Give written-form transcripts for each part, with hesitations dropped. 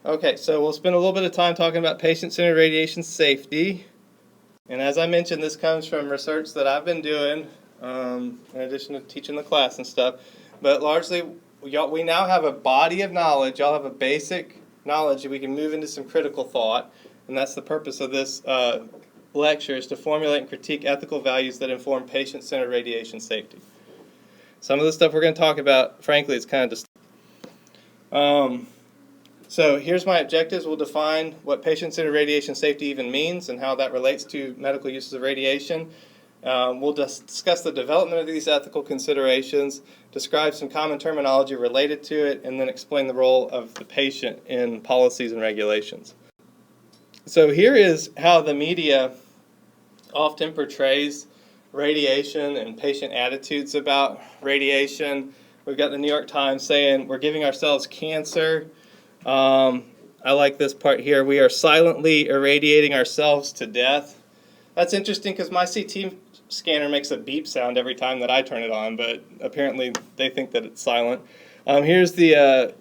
Okay, so we'll spend a little bit of time talking about patient-centered radiation safety. And as I mentioned, this comes from research that I've been doing, in addition to teaching the class and stuff. But largely, we now have a body of knowledge. Y'all have a basic knowledge that we can move into some critical thought. And that's the purpose of this lecture, is to formulate and critique ethical values that inform patient-centered radiation safety. Some of the stuff we're going to talk about, frankly, is kind of just... So here's my objectives. We'll define what patient-centered radiation safety even means and how that relates to medical uses of radiation. We'll discuss the development of these ethical considerations, describe some common terminology related to it, and then explain the role of the patient in policies and regulations. So here is how the media often portrays radiation and patient attitudes about radiation. We've got the New York Times saying we're giving ourselves cancer. I like this part here. We are silently irradiating ourselves to death. That's interesting because my CT scanner makes a beep sound every time that I turn it on, but apparently they think that it's silent. Here's the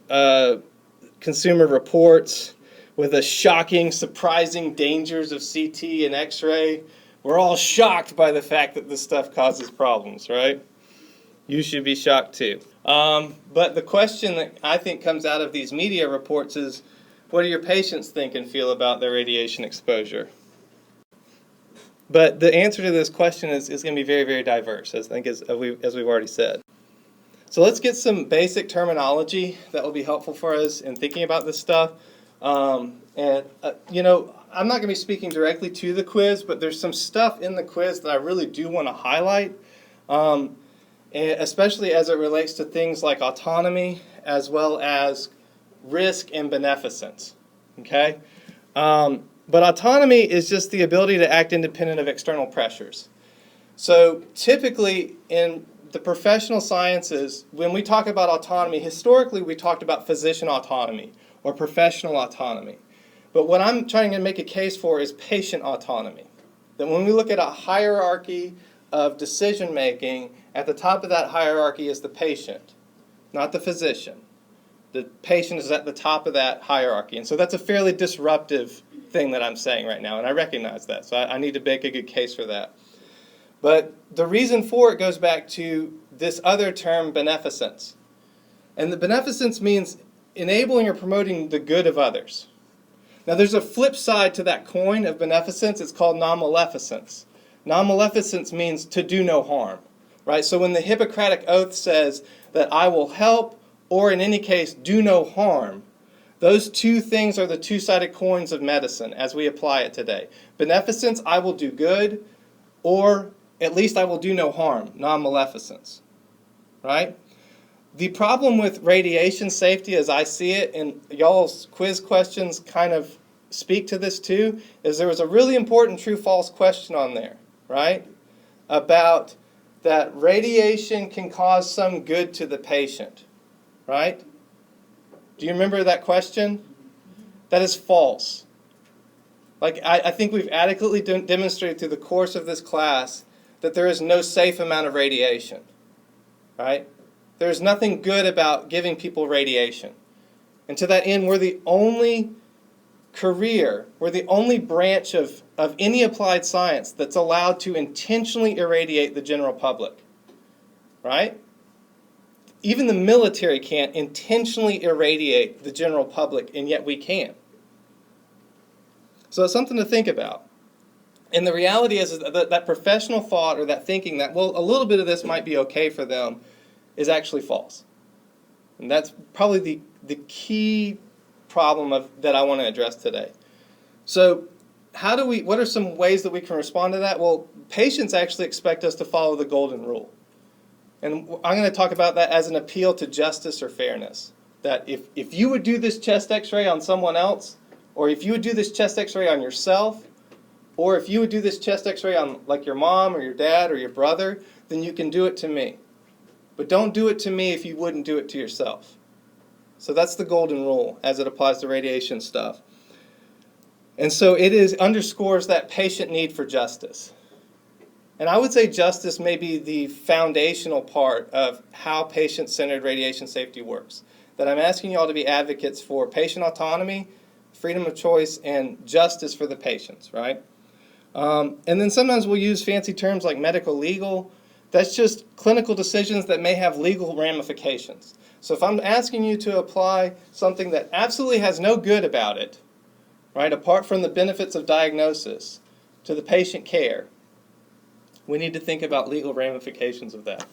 Consumer Reports with the shocking, surprising dangers of CT and X-ray. We're all shocked by the fact that this stuff causes problems, right? You should be shocked too. But the question that I think comes out of these media reports is, what do your patients think and feel about their radiation exposure? But the answer to this question is going to be very, very diverse, as we've already said. So let's get some basic terminology that will be helpful for us in thinking about this stuff. I'm not going to be speaking directly to the quiz, but there's some stuff in the quiz that I really do want to highlight. Especially as it relates to things like autonomy as well as risk and beneficence, okay? But autonomy is just the ability to act independent of external pressures. So typically in the professional sciences, when we talk about autonomy, historically we talked about physician autonomy or professional autonomy. But what I'm trying to make a case for is patient autonomy. That when we look at a hierarchy of decision making, at the top of that hierarchy is the patient, not the physician. The patient is at the top of that hierarchy. And so that's a fairly disruptive thing that I'm saying right now, and I recognize that. So I need to make a good case for that. But the reason for it goes back to this other term, beneficence. And the beneficence means enabling or promoting the good of others. Now there's a flip side to that coin of beneficence. It's called non-maleficence. Non-maleficence means to do no harm, right? So when the Hippocratic Oath says that I will help or in any case do no harm, those two things are the two-sided coins of medicine as we apply it today. Beneficence, I will do good, or at least I will do no harm, non-maleficence, right? The problem with radiation safety as I see it, and y'all's quiz questions kind of speak to this too, is there was a really important true-false question on there, right? About that radiation can cause some good to the patient, right? Do you remember that question? That is false. Like I think we've adequately demonstrated through the course of this class that there is no safe amount of radiation, right? There's nothing good about giving people radiation. And to that end, we're the only we're the only branch of any applied science that's allowed to intentionally irradiate the general public, right? Even the military can't intentionally irradiate the general public, and yet we can. So it's something to think about. And the reality is that professional thought or that thinking that, well, a little bit of this might be okay for them is actually false. And that's probably the key problem that I want to address today. So what are some ways that we can respond to that? Well, patients actually expect us to follow the golden rule. And I'm going to talk about that as an appeal to justice or fairness. That if you would do this chest x-ray on someone else, or if you would do this chest x-ray on yourself, or if you would do this chest x-ray on like your mom or your dad or your brother, then you can do it to me. But don't do it to me if you wouldn't do it to yourself. So that's the golden rule as it applies to radiation stuff. And so it underscores that patient need for justice. And I would say justice may be the foundational part of how patient-centered radiation safety works. that I'm asking you all to be advocates for patient autonomy, freedom of choice, and justice for the patients, right? And then sometimes we'll use fancy terms like medical legal. That's just clinical decisions that may have legal ramifications. So if I'm asking you to apply something that absolutely has no good about it, right, apart from the benefits of diagnosis, to the patient care, we need to think about legal ramifications of that.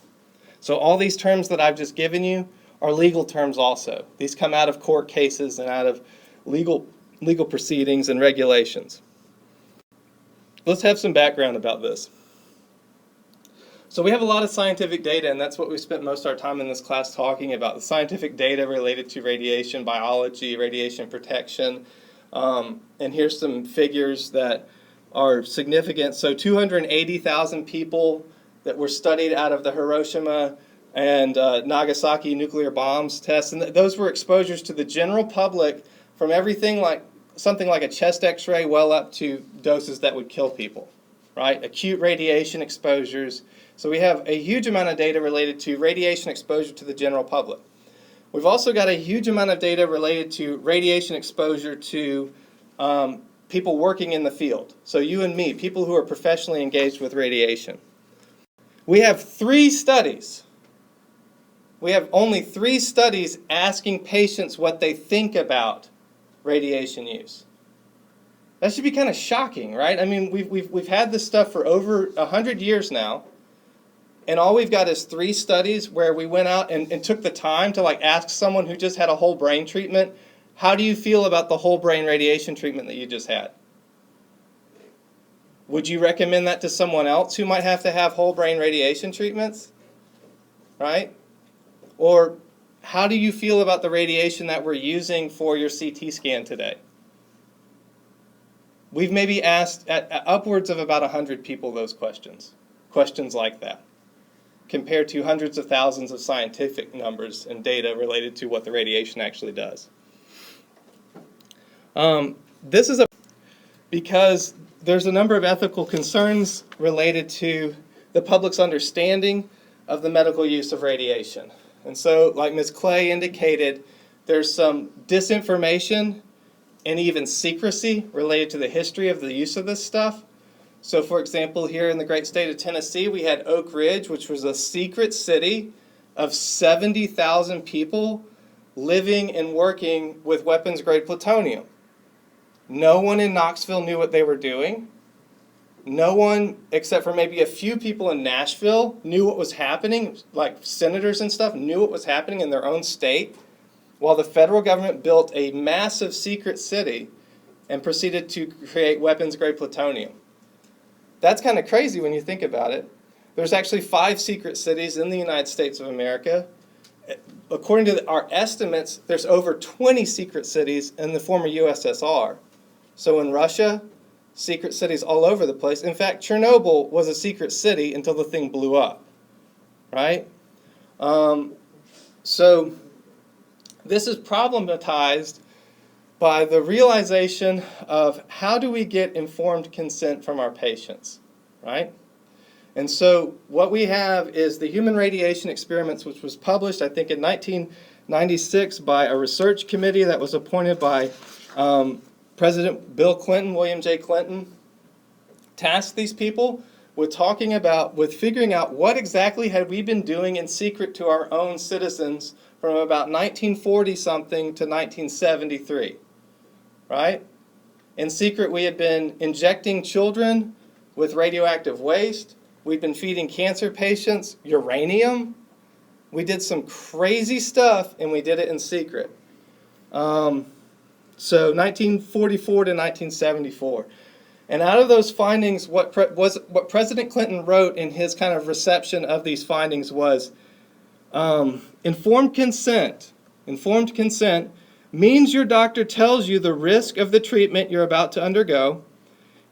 So all these terms that I've just given you are legal terms also. These come out of court cases and out of legal proceedings and regulations. Let's have some background about this. So we have a lot of scientific data, and that's what we spent most of our time in this class talking about, the scientific data related to radiation biology, radiation protection. And here's some figures that are significant. So 280,000 people that were studied out of the Hiroshima and Nagasaki nuclear bombs tests, and those were exposures to the general public from everything like something like a chest x-ray well up to doses that would kill people, right? Acute radiation exposures. So we have a huge amount of data related to radiation exposure to the general public. We've also got a huge amount of data related to radiation exposure to people working in the field. So you and me, people who are professionally engaged with radiation. We have 3 studies. We have only 3 studies asking patients what they think about radiation use. That should be kind of shocking, right? I mean, we've had this stuff for over 100 years now, and all we've got is 3 studies where we went out and took the time to like ask someone who just had a whole brain treatment, how do you feel about the whole brain radiation treatment that you just had? Would you recommend that to someone else who might have to have whole brain radiation treatments? Right? Or how do you feel about the radiation that we're using for your CT scan today? We've maybe asked upwards of about 100 people those questions like that, compared to hundreds of thousands of scientific numbers and data related to what the radiation actually does. This is because there's a number of ethical concerns related to the public's understanding of the medical use of radiation. And so, like Ms. Clay indicated, there's some disinformation and even secrecy related to the history of the use of this stuff. So, for example, here in the great state of Tennessee, we had Oak Ridge, which was a secret city of 70,000 people living and working with weapons-grade plutonium. No one in Knoxville knew what they were doing. No one, except for maybe a few people in Nashville, knew what was happening, like senators and stuff, knew what was happening in their own state, while the federal government built a massive secret city and proceeded to create weapons-grade plutonium. That's kind of crazy when you think about it. There's actually 5 secret cities in the United States of America. According to our estimates, there's over 20 secret cities in the former USSR. So in Russia, secret cities all over the place. In fact, Chernobyl was a secret city until the thing blew up, right? So this is problematized by the realization of how do we get informed consent from our patients, right? And so what we have is the Human Radiation Experiments, which was published, I think, in 1996 by a research committee that was appointed by President Bill Clinton, William J. Clinton, tasked these people with figuring out what exactly had we been doing in secret to our own citizens from about 1940-something to 1973, right? In secret, we had been injecting children with radioactive waste. We'd been feeding cancer patients uranium. We did some crazy stuff, and we did it in secret. So 1944 to 1974. And out of those findings, what President Clinton wrote in his kind of reception of these findings was, informed consent means your doctor tells you the risk of the treatment you're about to undergo,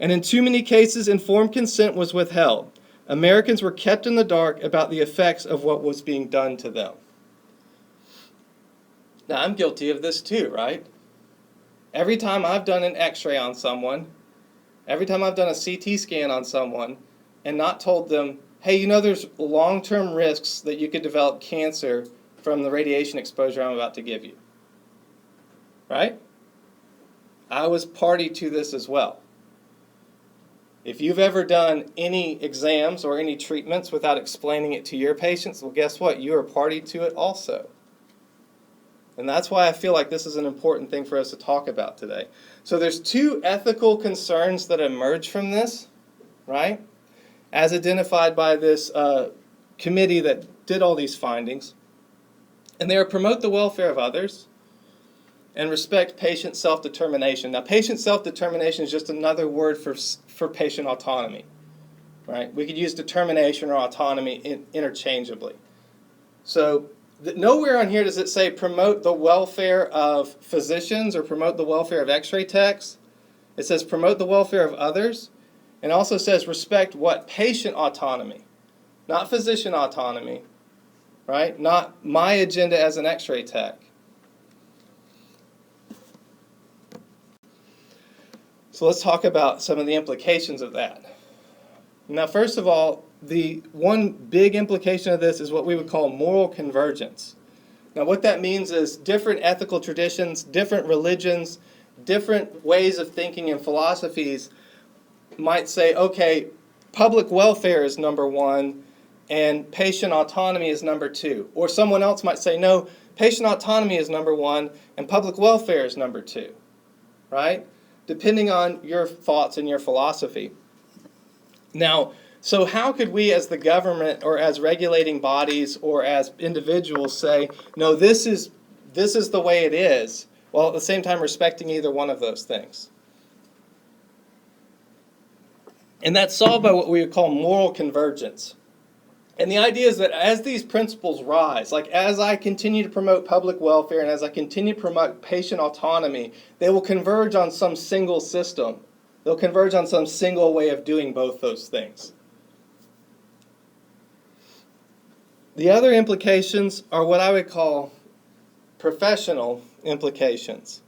and in too many cases, informed consent was withheld. Americans were kept in the dark about the effects of what was being done to them. Now, I'm guilty of this too, right? Every time I've done an x-ray on someone, every time I've done a CT scan on someone and not told them, hey, you know there's long-term risks that you could develop cancer from the radiation exposure I'm about to give you. Right? I was party to this as well. If you've ever done any exams or any treatments without explaining it to your patients, well, guess what? You are party to it also. And that's why I feel like this is an important thing for us to talk about today. So there's two ethical concerns that emerge from this, right? As identified by this committee that did all these findings. And they are promote the welfare of others and respect patient self-determination. Now, patient self-determination is just another word for patient autonomy, right? We could use determination or autonomy interchangeably. So nowhere on here does it say promote the welfare of physicians or promote the welfare of x-ray techs. It says promote the welfare of others, and also says respect what? Patient autonomy, not physician autonomy, right? Not my agenda as an x-ray tech. So let's talk about some of the implications of that. Now, first of all, the one big implication of this is what we would call moral convergence. Now, what that means is different ethical traditions, different religions, different ways of thinking and philosophies might say, okay, public welfare is number one and patient autonomy is number two. Or someone else might say, no, patient autonomy is number one and public welfare is number two, right? Depending on your thoughts and your philosophy. Now, so how could we as the government or as regulating bodies or as individuals say, no, this is the way it is, while at the same time respecting either one of those things? And that's solved by what we would call moral convergence. And the idea is that as these principles rise, like as I continue to promote public welfare and as I continue to promote patient autonomy, they will converge on some single system. They'll converge on some single way of doing both those things. The other implications are what I would call professional implications,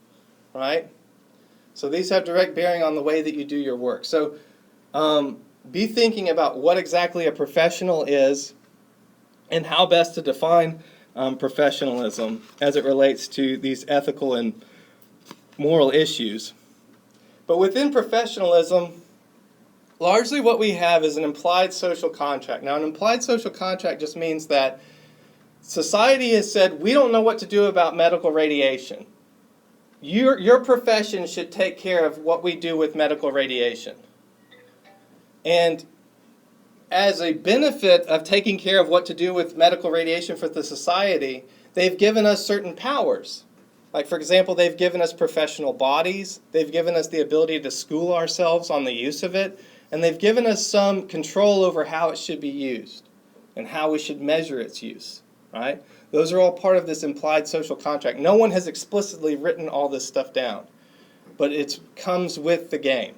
right? So these have direct bearing on the way that you do your work. So be thinking about what exactly a professional is and how best to define professionalism as it relates to these ethical and moral issues. But within professionalism, largely what we have is an implied social contract. Now, an implied social contract just means that society has said, we don't know what to do about medical radiation. Your profession should take care of what we do with medical radiation. And as a benefit of taking care of what to do with medical radiation for the society, they've given us certain powers. Like, for example, they've given us professional bodies, they've given us the ability to school ourselves on the use of it, and they've given us some control over how it should be used and how we should measure its use, right? Those are all part of this implied social contract. No one has explicitly written all this stuff down, but it comes with the game.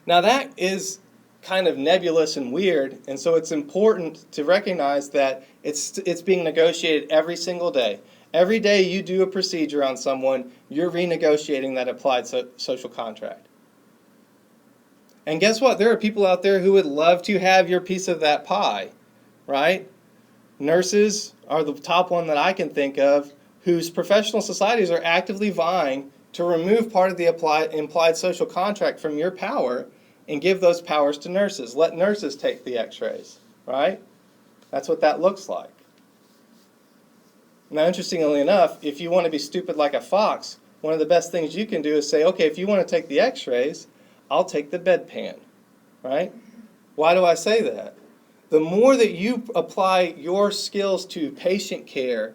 Now that is kind of nebulous and weird, and so it's important to recognize that it's being negotiated every single day. Every day you do a procedure on someone, you're renegotiating that applied social contract. And guess what? There are people out there who would love to have your piece of that pie, right? Nurses are the top one that I can think of, whose professional societies are actively vying to remove part of the implied social contract from your power and give those powers to nurses. Let nurses take the x-rays, right? That's what that looks like. Now, interestingly enough, if you want to be stupid like a fox, one of the best things you can do is say, okay, if you want to take the x-rays, I'll take the bedpan, right? Why do I say that? The more that you apply your skills to patient care,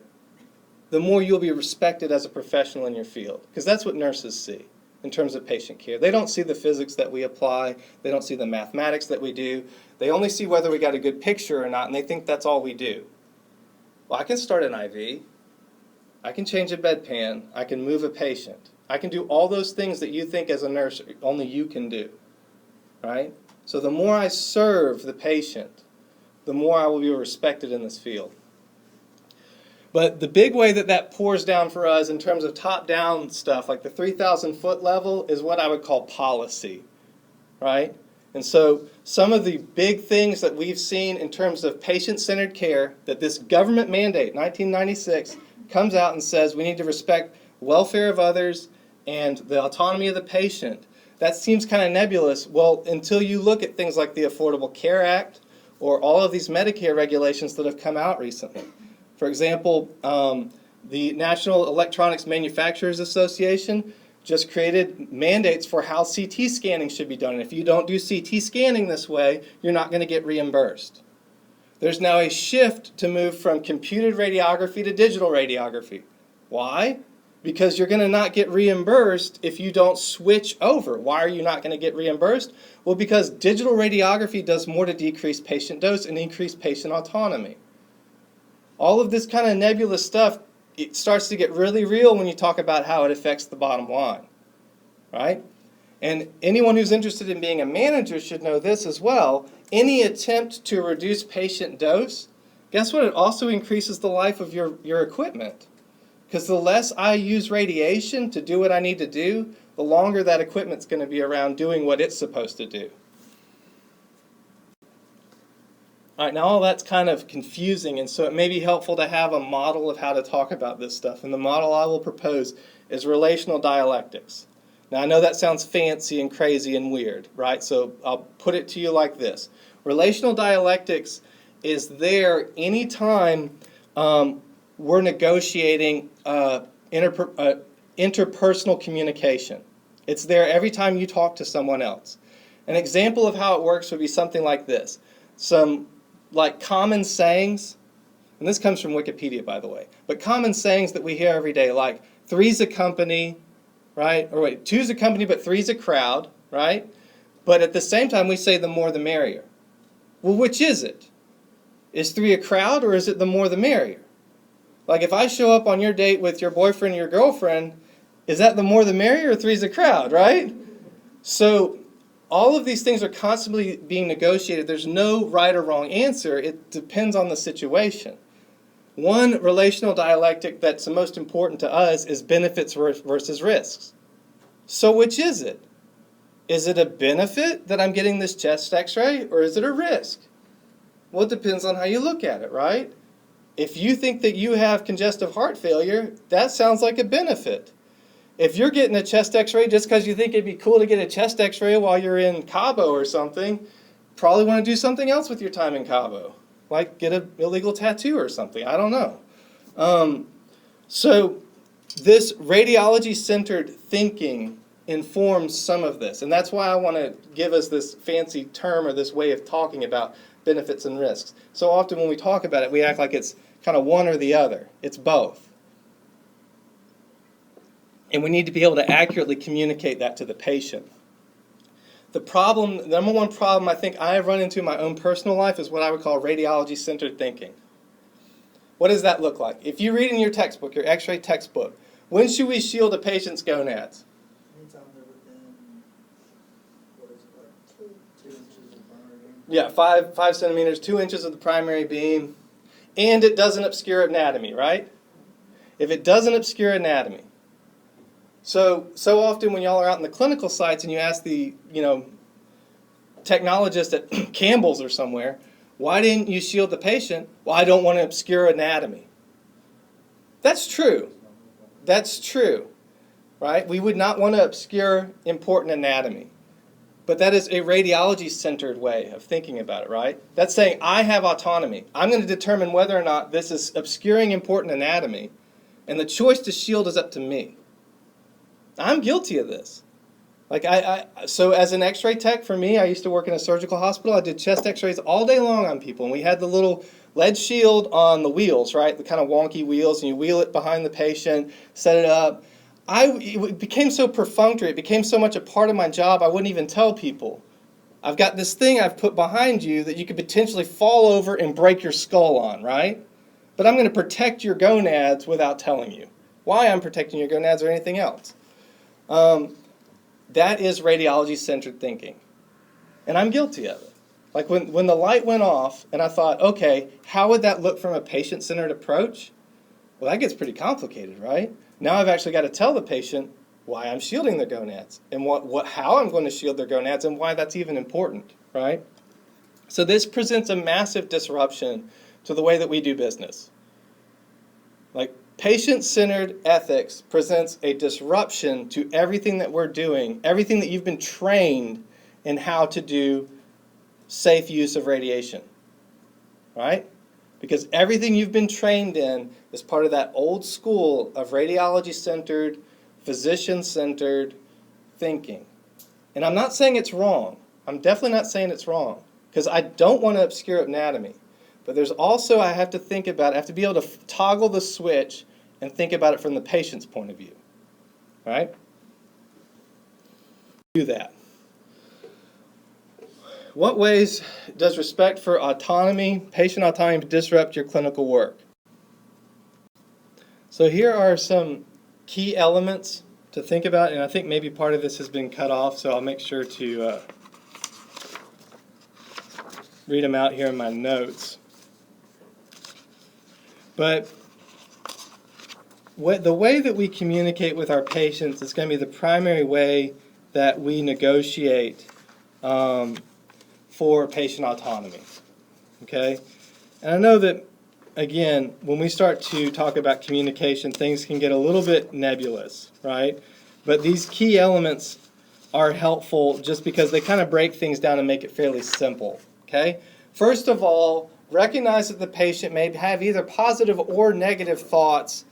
the more you'll be respected as a professional in your field. Because that's what nurses see in terms of patient care. They don't see the physics that we apply. They don't see the mathematics that we do. They only see whether we got a good picture or not, and they think that's all we do. Well, I can start an IV. I can change a bedpan. I can move a patient. I can do all those things that you think as a nurse only you can do, right? So the more I serve the patient, the more I will be respected in this field. But the big way that that pours down for us in terms of top-down stuff, like the 3,000-foot level, is what I would call policy, right? And so some of the big things that we've seen in terms of patient-centered care, that this government mandate, 1996, comes out and says we need to respect welfare of others and the autonomy of the patient. That seems kind of nebulous. Well, until you look at things like the Affordable Care Act or all of these Medicare regulations that have come out recently. For example, the National Electronics Manufacturers Association just created mandates for how CT scanning should be done. And if you don't do CT scanning this way, you're not going to get reimbursed. There's now a shift to move from computed radiography to digital radiography. Why? Because you're going to not get reimbursed if you don't switch over. Why are you not going to get reimbursed? Well, because digital radiography does more to decrease patient dose and increase patient autonomy. All of this kind of nebulous stuff, it starts to get really real when you talk about how it affects the bottom line, right? And anyone who's interested in being a manager should know this as well. Any attempt to reduce patient dose, guess what? It also increases the life of your equipment. Because the less I use radiation to do what I need to do, the longer that equipment's going to be around doing what it's supposed to do. All right, now all that's kind of confusing, and so it may be helpful to have a model of how to talk about this stuff. And the model I will propose is relational dialectics. Now I know that sounds fancy and crazy and weird, right? So I'll put it to you like this. Relational dialectics is there anytime we're negotiating interpersonal communication. It's there every time you talk to someone else. An example of how it works would be something like this. Some like common sayings, and this comes from Wikipedia, by the way, but common sayings that we hear every day, like three's a company, right? Or wait, two's a company, but three's a crowd, right? But at the same time, we say the more the merrier. Well, which is it? Is three a crowd, or is it the more the merrier? Like if I show up on your date with your boyfriend or your girlfriend, is that the more the merrier, or three's a crowd, right? So all of these things are constantly being negotiated. There's no right or wrong answer. It depends on the situation. One relational dialectic that's the most important to us is benefits versus risks. So which is it? Is it a benefit that I'm getting this chest x-ray, or is it a risk? Well, it depends on how you look at it, right? If you think that you have congestive heart failure, that sounds like a benefit. If you're getting a chest x-ray just because you think it'd be cool to get a chest x-ray while you're in Cabo or something, probably want to do something else with your time in Cabo, like get an illegal tattoo or something. I don't know. So this radiology-centered thinking informs some of this, and that's why I want to give us this fancy term or this way of talking about benefits and risks. So often when we talk about it, we act like it's kind of one or the other. It's both. And we need to be able to accurately communicate that to the patient. The problem, the number one problem I think I have run into in my own personal life is what I would call radiology-centered thinking. What does that look like? If you read in your textbook, your x-ray textbook, when should we shield a patient's gonads? Anytime they're within, what is it, like 2 inches of primary beam? Yeah, 5 centimeters, 2 inches of the primary beam, and it doesn't obscure anatomy, right? If it doesn't obscure anatomy. So often when y'all are out in the clinical sites and you ask the, technologist at Campbell's or somewhere, why didn't you shield the patient? Well, I don't want to obscure anatomy. That's true. That's true, right? We would not want to obscure important anatomy. But that is a radiology-centered way of thinking about it, right? That's saying I have autonomy. I'm going to determine whether or not this is obscuring important anatomy, and the choice to shield is up to me. I'm guilty of this. So as an x-ray tech, for me, I used to work in a surgical hospital. I did chest x-rays all day long on people, and we had the little lead shield on the wheels, right? The kind of wonky wheels, and you wheel it behind the patient, set it up. It became so perfunctory, it became so much a part of my job, I wouldn't even tell people. I've got this thing I've put behind you that you could potentially fall over and break your skull on, right? But I'm going to protect your gonads without telling you why I'm protecting your gonads or anything else. That is radiology-centered thinking. And I'm guilty of it. Like when the light went off and I thought, okay, how would that look from a patient-centered approach? Well, that gets pretty complicated, right? Now I've actually got to tell the patient, why I'm shielding their gonads, and how I'm going to shield their gonads, and why that's even important, right? So this presents a massive disruption to the way that we do business. Like, patient-centered ethics presents a disruption to everything that we're doing, everything that you've been trained in how to do safe use of radiation, right? Because everything you've been trained in is part of that old school of radiology-centered, physician-centered thinking. And I'm not saying it's wrong. I'm definitely not saying it's wrong, because I don't want to obscure anatomy. But there's also, I have to think about, I have to be able to toggle the switch and think about it from the patient's point of view, right? Do that. What ways does respect for autonomy, patient autonomy, disrupt your clinical work? So here are some key elements to think about, and I think maybe part of this has been cut off, so I'll make sure to read them out here in my notes. But the way that we communicate with our patients is going to be the primary way that we negotiate for patient autonomy, okay? And I know that, again, when we start to talk about communication, things can get a little bit nebulous, right? But these key elements are helpful just because they kind of break things down and make it fairly simple, okay? First of all, recognize that the patient may have either positive or negative thoughts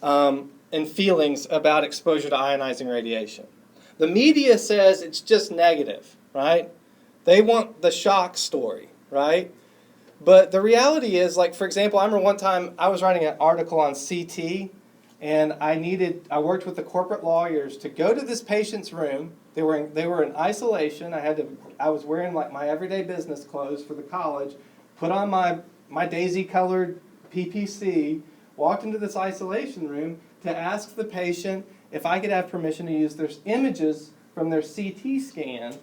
and feelings about exposure to ionizing radiation. The media says it's just negative, right? They want the shock story, right? But the reality is, like, for example, I remember one time I was writing an article on CT, and I worked with the corporate lawyers to go to this patient's room. They were in isolation. I was wearing like my everyday business clothes for the college, put on my daisy-colored PPC, walked into this isolation room to ask the patient if I could have permission to use their images from their CT scan,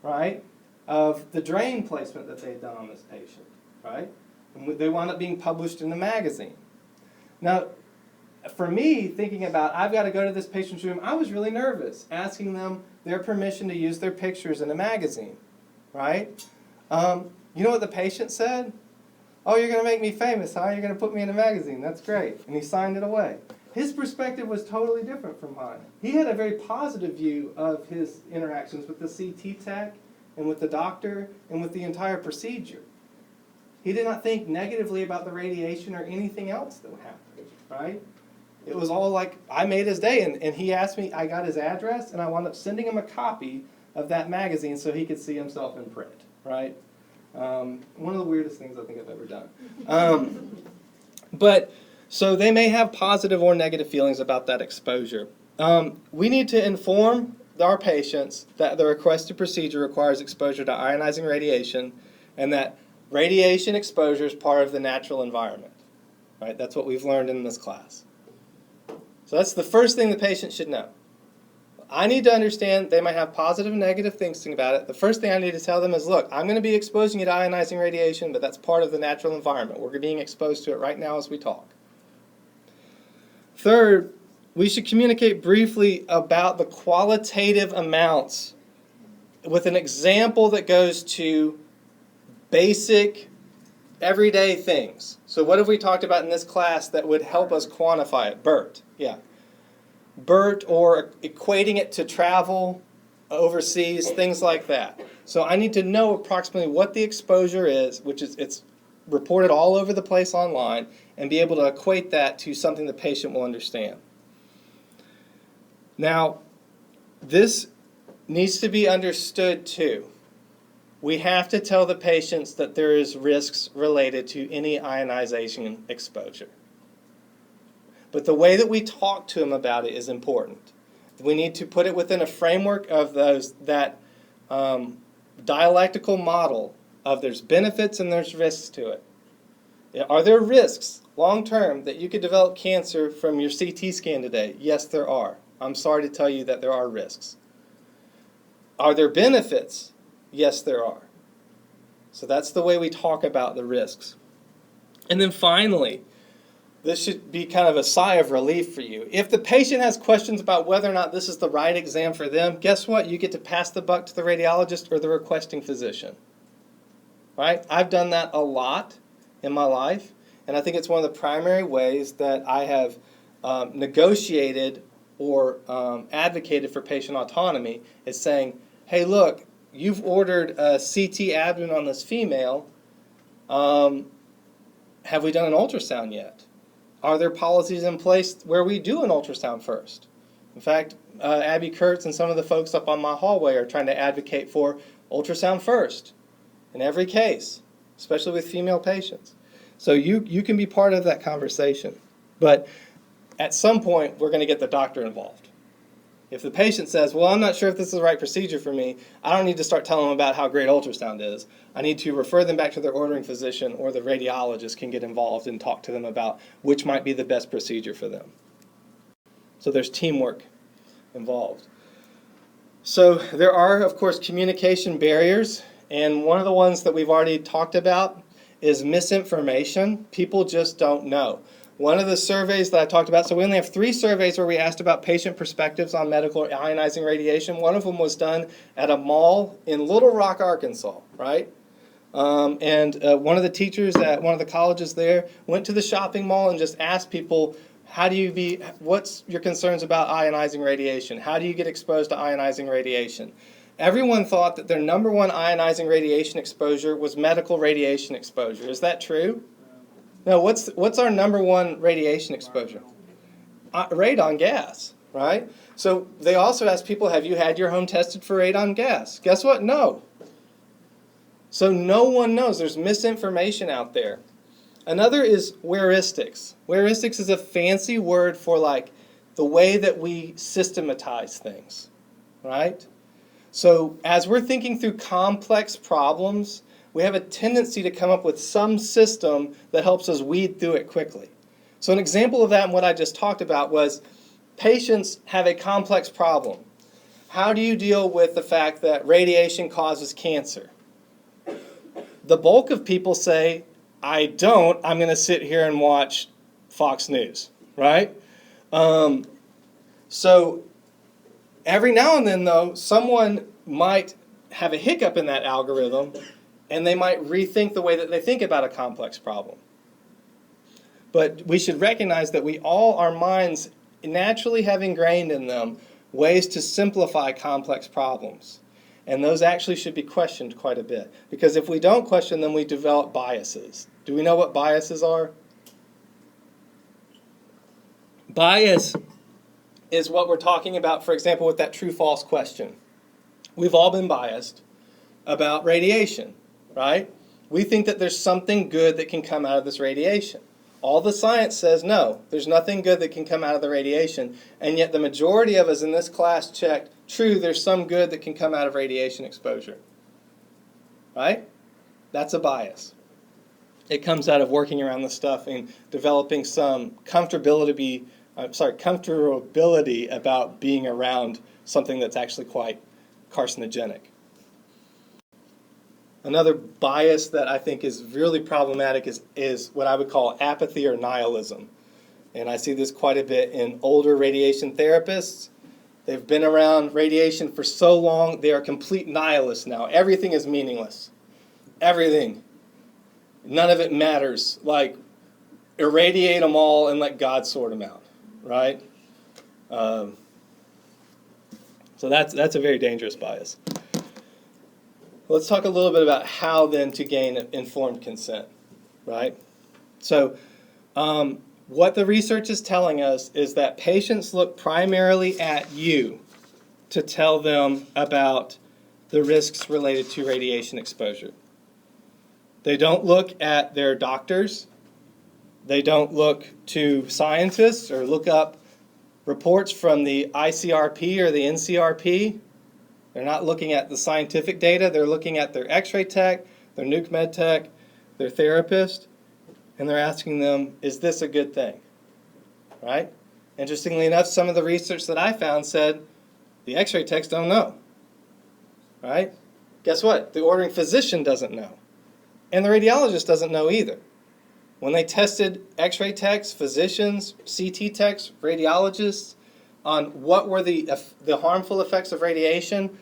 right, of the drain placement that they had done on this patient, right? And they wound up being published in a magazine. Now, for me, thinking about I've got to go to this patient's room, I was really nervous asking them their permission to use their pictures in a magazine, right? You know what the patient said? "Oh, you're going to make me famous, huh? You're going to put me in a magazine. That's great." And he signed it away. His perspective was totally different from mine. He had a very positive view of his interactions with the CT tech and with the doctor and with the entire procedure. He did not think negatively about the radiation or anything else that happened, right? It was all like, I made his day, and he asked me, I got his address, and I wound up sending him a copy of that magazine so he could see himself in print, right? One of the weirdest things I think I've ever done. So they may have positive or negative feelings about that exposure. We need to inform our patients that the requested procedure requires exposure to ionizing radiation, and that radiation exposure is part of the natural environment, right? That's what we've learned in this class. So that's the first thing the patient should know. I need to understand they might have positive and negative things about it. The first thing I need to tell them is, look, I'm going to be exposing you to ionizing radiation, but that's part of the natural environment. We're being exposed to it right now as we talk. Third, we should communicate briefly about the qualitative amounts with an example that goes to basic, everyday things. So what have we talked about in this class that would help us quantify it? BERT, yeah. BERT, or equating it to travel overseas, things like that. So I need to know approximately what the exposure is, which is it's reported all over the place online, and be able to equate that to something the patient will understand. Now, this needs to be understood too. We have to tell the patients that there is risks related to any ionization exposure. But the way that we talk to them about it is important. We need to put it within a framework of that dialectical model of there's benefits and there's risks to it. Are there risks long-term that you could develop cancer from your CT scan today? Yes, there are. I'm sorry to tell you that there are risks. Are there benefits? Yes, there are. So that's the way we talk about the risks. And then finally, this should be kind of a sigh of relief for you. If the patient has questions about whether or not this is the right exam for them, guess what? You get to pass the buck to the radiologist or the requesting physician. Right? I've done that a lot in my life, and I think it's one of the primary ways that I have negotiated or advocated for patient autonomy is saying, hey, look, you've ordered a CT abdomen on this female. Have we done an ultrasound yet? Are there policies in place where we do an ultrasound first? In fact, Abby Kurtz and some of the folks up on my hallway are trying to advocate for ultrasound first in every case, especially with female patients. So you can be part of that conversation. But at some point, we're going to get the doctor involved. If the patient says, well, I'm not sure if this is the right procedure for me, I don't need to start telling them about how great ultrasound is. I need to refer them back to their ordering physician, or the radiologist can get involved and talk to them about which might be the best procedure for them. So there's teamwork involved. So there are, of course, communication barriers, and one of the ones that we've already talked about is misinformation. People just don't know. One of the surveys that I talked about, so we only have 3 surveys where we asked about patient perspectives on medical ionizing radiation. One of them was done at a mall in Little Rock, Arkansas, right? And one of the teachers at one of the colleges there went to the shopping mall and just asked people, what's your concerns about ionizing radiation? How do you get exposed to ionizing radiation? Everyone thought that their number one ionizing radiation exposure was medical radiation exposure. Is that true? No, what's our number one radiation exposure? Radon gas, right? So they also asked people, have you had your home tested for radon gas? Guess what? No. So no one knows. There's misinformation out there. Another is heuristics. Heuristics is a fancy word for like the way that we systematize things, right? So as we're thinking through complex problems, we have a tendency to come up with some system that helps us weed through it quickly. So an example of that and what I just talked about was patients have a complex problem. How do you deal with the fact that radiation causes cancer? The bulk of people say, I don't, I'm going to sit here and watch Fox News, right? So every now and then, though, someone might have a hiccup in that algorithm, and they might rethink the way that they think about a complex problem. But we should recognize that our minds naturally have ingrained in them ways to simplify complex problems. And those actually should be questioned quite a bit. Because if we don't question them, we develop biases. Do we know what biases are? Bias is what we're talking about, for example, with that true-false question. We've all been biased about radiation, right? We think that there's something good that can come out of this radiation. All the science says no, there's nothing good that can come out of the radiation, and yet the majority of us in this class checked, true, there's some good that can come out of radiation exposure. Right? That's a bias. It comes out of working around the stuff and developing some comfortability about being around something that's actually quite carcinogenic. Another bias that I think is really problematic is what I would call apathy or nihilism. And I see this quite a bit in older radiation therapists. They've been around radiation for so long, they are complete nihilists now. Everything is meaningless. Everything. None of it matters. Like, irradiate them all and let God sort them out, right? So that's a very dangerous bias. Let's talk a little bit about how then to gain informed consent, right? So what the research is telling us is that patients look primarily at you to tell them about the risks related to radiation exposure. They don't look at their doctors. They don't look to scientists or look up reports from the ICRP or the NCRP. They're not looking at the scientific data. They're looking at their x-ray tech, their nuke med tech, their therapist, and they're asking them, is this a good thing? Right? Interestingly enough, some of the research that I found said the x-ray techs don't know. Right? Guess what? The ordering physician doesn't know. And the radiologist doesn't know either. When they tested x-ray techs, physicians, CT techs, radiologists on what were the harmful effects of radiation,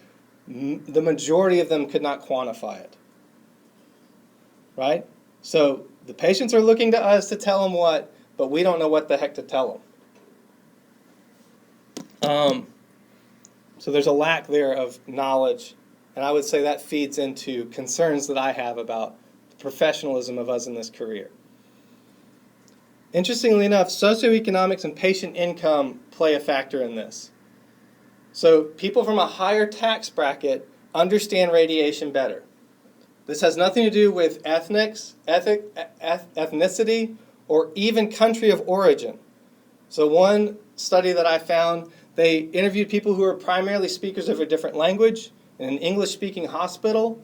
the majority of them could not quantify it. Right? So the patients are looking to us to tell them what, but we don't know what the heck to tell them. So there's a lack there of knowledge, and I would say that feeds into concerns that I have about the professionalism of us in this career. Interestingly enough, socioeconomics and patient income play a factor in this. So people from a higher tax bracket understand radiation better. This has nothing to do with ethnicity, or even country of origin. So one study that I found, they interviewed people who were primarily speakers of a different language in an English-speaking hospital.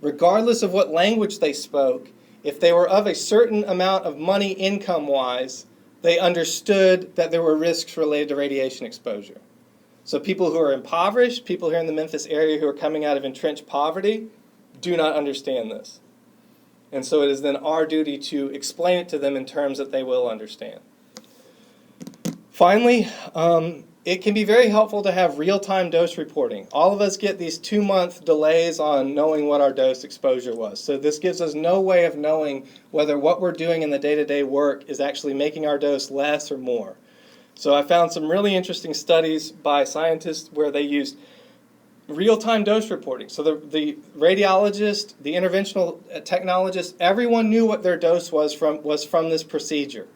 Regardless of what language they spoke, if they were of a certain amount of money income-wise, they understood that there were risks related to radiation exposure. So people who are impoverished, people here in the Memphis area who are coming out of entrenched poverty, do not understand this. And so it is then our duty to explain it to them in terms that they will understand. Finally, it can be very helpful to have real-time dose reporting. All of us get these 2-month delays on knowing what our dose exposure was. So this gives us no way of knowing whether what we're doing in the day-to-day work is actually making our dose less or more. So I found some really interesting studies by scientists where they used real-time dose reporting. So the radiologist, the interventional technologist, everyone knew what their dose was from this procedure.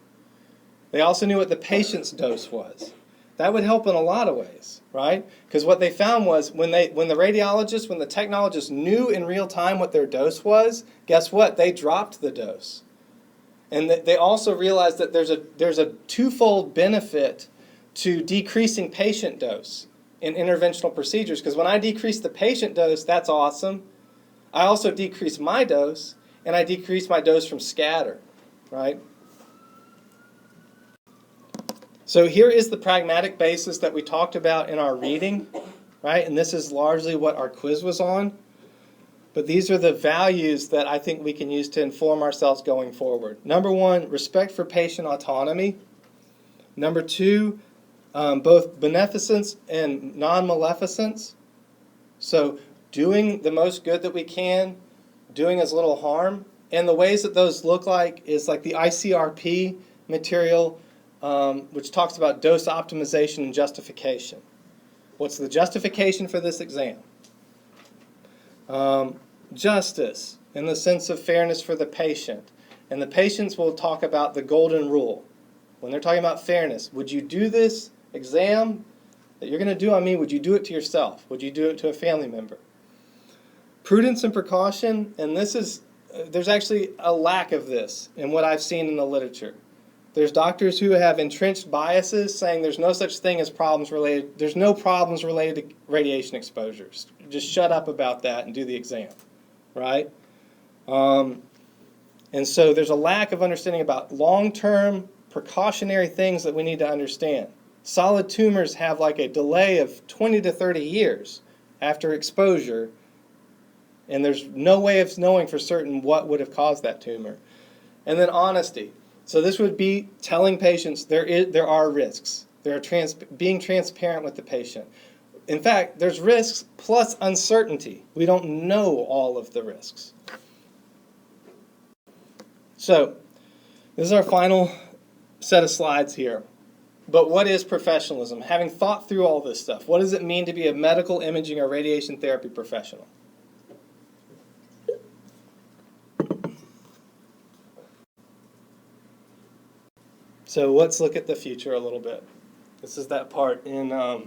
They also knew what the patient's dose was. That would help in a lot of ways, right? Because what they found was when the technologist knew in real time what their dose was, guess what? They dropped the dose. And they also realized that there's a twofold benefit to decreasing patient dose in interventional procedures. Because when I decrease the patient dose, that's awesome. I also decrease my dose, and I decrease my dose from scatter, right? So here is the pragmatic basis that we talked about in our reading, right? And this is largely what our quiz was on. But these are the values that I think we can use to inform ourselves going forward. Number 1, respect for patient autonomy. Number 2, both beneficence and non-maleficence. So doing the most good that we can, doing as little harm. And the ways that those look like is like the ICRP material, which talks about dose optimization and justification. What's the justification for this exam? Justice, in the sense of fairness for the patient. And the patients will talk about the golden rule. When they're talking about fairness, would you do this exam that you're going to do on me, would you do it to yourself? Would you do it to a family member? Prudence and precaution, and there's actually a lack of this in what I've seen in the literature. There's doctors who have entrenched biases saying there's no such thing as there's no problems related to radiation exposures. Just shut up about that and do the exam, right? And so there's a lack of understanding about long-term precautionary things that we need to understand. Solid tumors have like a delay of 20 to 30 years after exposure, and there's no way of knowing for certain what would have caused that tumor. And then honesty. So this would be telling patients there are risks. Being transparent with the patient. In fact, there's risks plus uncertainty. We don't know all of the risks. So this is our final set of slides here. But what is professionalism? Having thought through all this stuff, what does it mean to be a medical imaging or radiation therapy professional? So let's look at the future a little bit. This is that part in the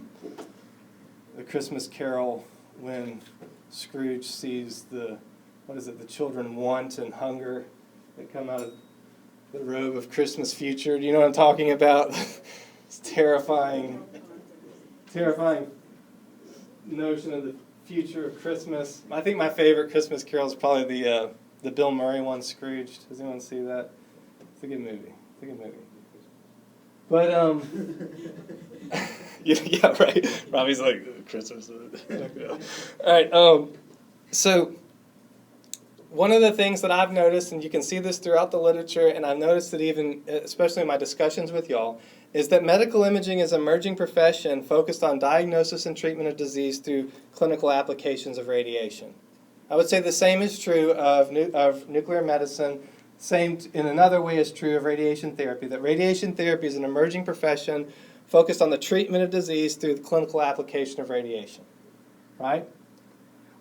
Christmas Carol when Scrooge sees the children want and hunger that come out of the robe of Christmas future. Do you know what I'm talking about? It's terrifying notion of the future of Christmas. I think my favorite Christmas Carol is probably the Bill Murray one, Scrooge. Does anyone see that? It's a good movie. But, yeah, right. Robbie's like, Christmas. All right, so one of the things that I've noticed, and you can see this throughout the literature, and I've noticed it even, especially in my discussions with y'all, is that medical imaging is an emerging profession focused on diagnosis and treatment of disease through clinical applications of radiation. I would say the same is true of nuclear medicine. Same in another way is true of radiation therapy, that radiation therapy is an emerging profession focused on the treatment of disease through the clinical application of radiation, right?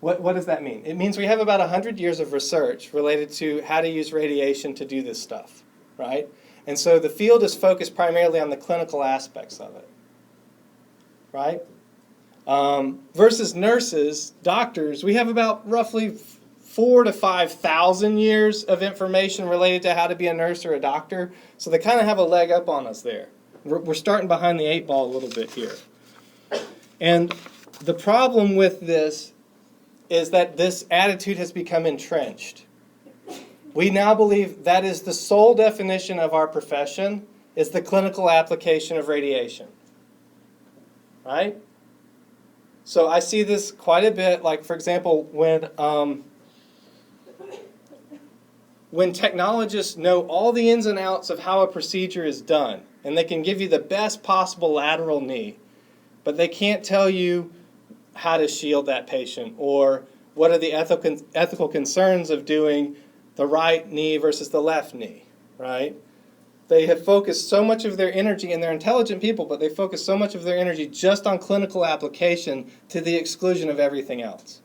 What does that mean? It means we have about 100 years of research related to how to use radiation to do this stuff, right? And so the field is focused primarily on the clinical aspects of it, right? Versus nurses, doctors, we have about roughly 4,000 to 5,000 years of information related to how to be a nurse or a doctor. So they kind of have a leg up on us there. We're starting behind the 8 ball a little bit here. And the problem with this is that this attitude has become entrenched. We now believe that is the sole definition of our profession, is the clinical application of radiation. Right? So I see this quite a bit, like for example, when technologists know all the ins and outs of how a procedure is done, and they can give you the best possible lateral knee, but they can't tell you how to shield that patient, or what are the ethical concerns of doing the right knee versus the left knee, right? They have focused so much of their energy, and they're intelligent people, but they focus so much of their energy just on clinical application to the exclusion of everything else.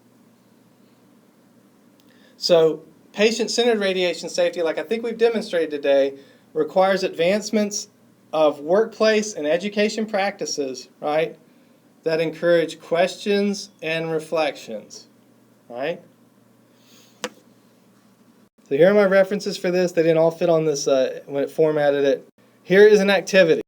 So patient-centered radiation safety, like I think we've demonstrated today, requires advancements of workplace and education practices, right, that encourage questions and reflections, right? So here are my references for this. They didn't all fit on this when it formatted it. Here is an activity.